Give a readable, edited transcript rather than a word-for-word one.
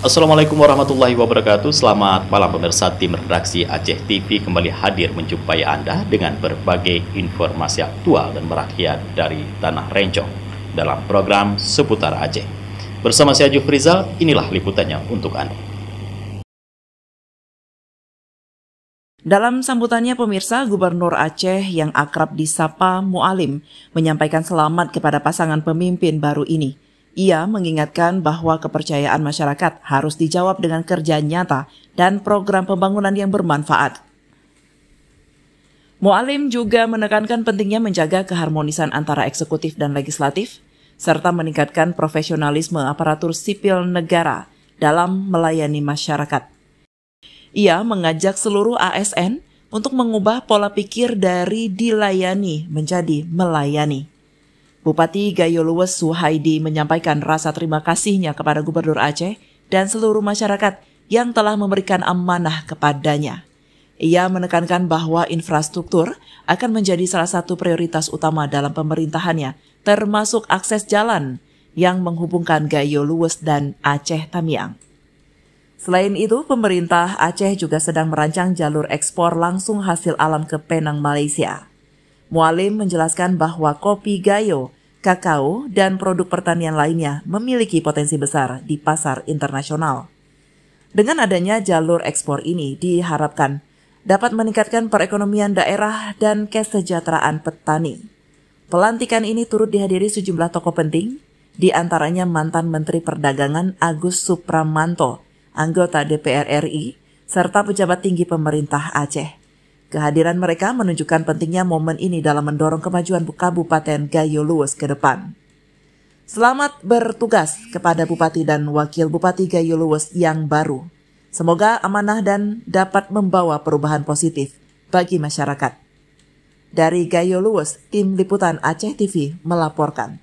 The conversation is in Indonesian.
Assalamualaikum warahmatullahi wabarakatuh. Selamat malam pemirsa, tim redaksi Aceh TV kembali hadir menjumpai Anda dengan berbagai informasi aktual dan merakyat dari Tanah Rencong dalam program Seputar Aceh. Bersama saya Jufrizal, inilah liputannya untuk Anda. Dalam sambutannya pemirsa, Gubernur Aceh yang akrab disapa Mualim menyampaikan selamat kepada pasangan pemimpin baru ini. Ia mengingatkan bahwa kepercayaan masyarakat harus dijawab dengan kerja nyata dan program pembangunan yang bermanfaat. Mualim juga menekankan pentingnya menjaga keharmonisan antara eksekutif dan legislatif, serta meningkatkan profesionalisme aparatur sipil negara dalam melayani masyarakat. Ia mengajak seluruh ASN untuk mengubah pola pikir dari dilayani menjadi melayani. Bupati Gayo Luwes Suhaidi menyampaikan rasa terima kasihnya kepada Gubernur Aceh dan seluruh masyarakat yang telah memberikan amanah kepadanya. Ia menekankan bahwa infrastruktur akan menjadi salah satu prioritas utama dalam pemerintahannya, termasuk akses jalan yang menghubungkan Gayo Luwes dan Aceh Tamiang. Selain itu, pemerintah Aceh juga sedang merancang jalur ekspor langsung hasil alam ke Penang, Malaysia. Mualim menjelaskan bahwa kopi Gayo, kakao, dan produk pertanian lainnya memiliki potensi besar di pasar internasional. Dengan adanya jalur ekspor ini diharapkan dapat meningkatkan perekonomian daerah dan kesejahteraan petani. Pelantikan ini turut dihadiri sejumlah tokoh penting, di antaranya mantan Menteri Perdagangan Agus Supramanto, anggota DPR RI, serta pejabat tinggi pemerintah Aceh. Kehadiran mereka menunjukkan pentingnya momen ini dalam mendorong kemajuan Kabupaten Gayo Luwes ke depan. Selamat bertugas kepada Bupati dan Wakil Bupati Gayo Luwes yang baru. Semoga amanah dan dapat membawa perubahan positif bagi masyarakat. Dari Gayo Luwes, tim liputan Aceh TV melaporkan.